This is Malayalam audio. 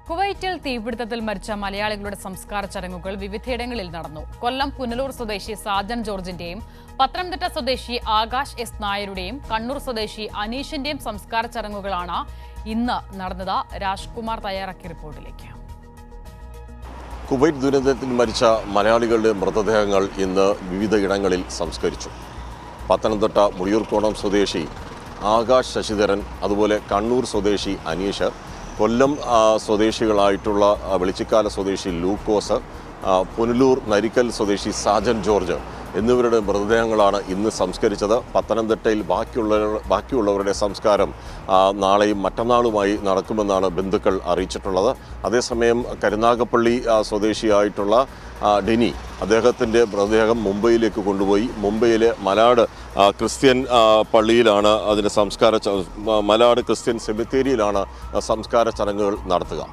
കുവൈറ്റിൽ തീപിടുത്തത്തിൽ മരിച്ച മലയാളികളുടെ സംസ്കാര ചടങ്ങുകൾ വിവിധയിടങ്ങളിൽ നടന്നു. കൊല്ലം പുനലൂർ സ്വദേശി സാജൻ ജോർജിന്റെയും പത്തനംതിട്ട സ്വദേശി ആകാശ് എസ് നായരുടെയും കണ്ണൂർ സ്വദേശി അനീഷിന്റെയും സംസ്കാര ചടങ്ങുകളാണ് ഇന്ന് നടന്നത്. രാജ്കുമാർ തയ്യാറാക്കിയ റിപ്പോർട്ടിലേക്ക്. കുവൈറ്റ് ദുരന്തത്തിൽ മരിച്ച മലയാളികളുടെ മൃതദേഹങ്ങൾ ഇന്ന് വിവിധയിടങ്ങളിൽ സംസ്കരിച്ചു. പത്തനംതിട്ട മുടിയൂർക്കോണം സ്വദേശി ആകാശ് ശശിധരൻ, അതുപോലെ കണ്ണൂർ സ്വദേശി അനീഷ്, കൊല്ലം സ്വദേശികളായിട്ടുള്ള വെളിച്ചിക്കാല സ്വദേശി ലൂക്കോസ്, പുനലൂർ നരിക്കൽ സ്വദേശി സാജൻ ജോർജ് എന്നിവരുടെ മൃതദേഹങ്ങളാണ് ഇന്ന് സംസ്കരിച്ചത്. പത്തനംതിട്ടയിൽ ബാക്കിയുള്ളവരുടെ സംസ്കാരം നാളെയും മറ്റന്നാളുമായി നടക്കുമെന്നാണ് ബന്ധുക്കൾ അറിയിച്ചിട്ടുള്ളത്. അതേസമയം കരുനാഗപ്പള്ളി സ്വദേശിയായിട്ടുള്ള ഡെനി, അദ്ദേഹത്തിൻ്റെ മൃതദേഹം മുംബൈയിലേക്ക് കൊണ്ടുപോയി. മുംബൈയിലെ മലാഡ് ക്രിസ്ത്യൻ പള്ളിയിലാണ് അതിൻ്റെ മലാഡ് ക്രിസ്ത്യൻ സെമിത്തേരിയിലാണ് സംസ്കാര ചടങ്ങുകൾ നടത്തുക.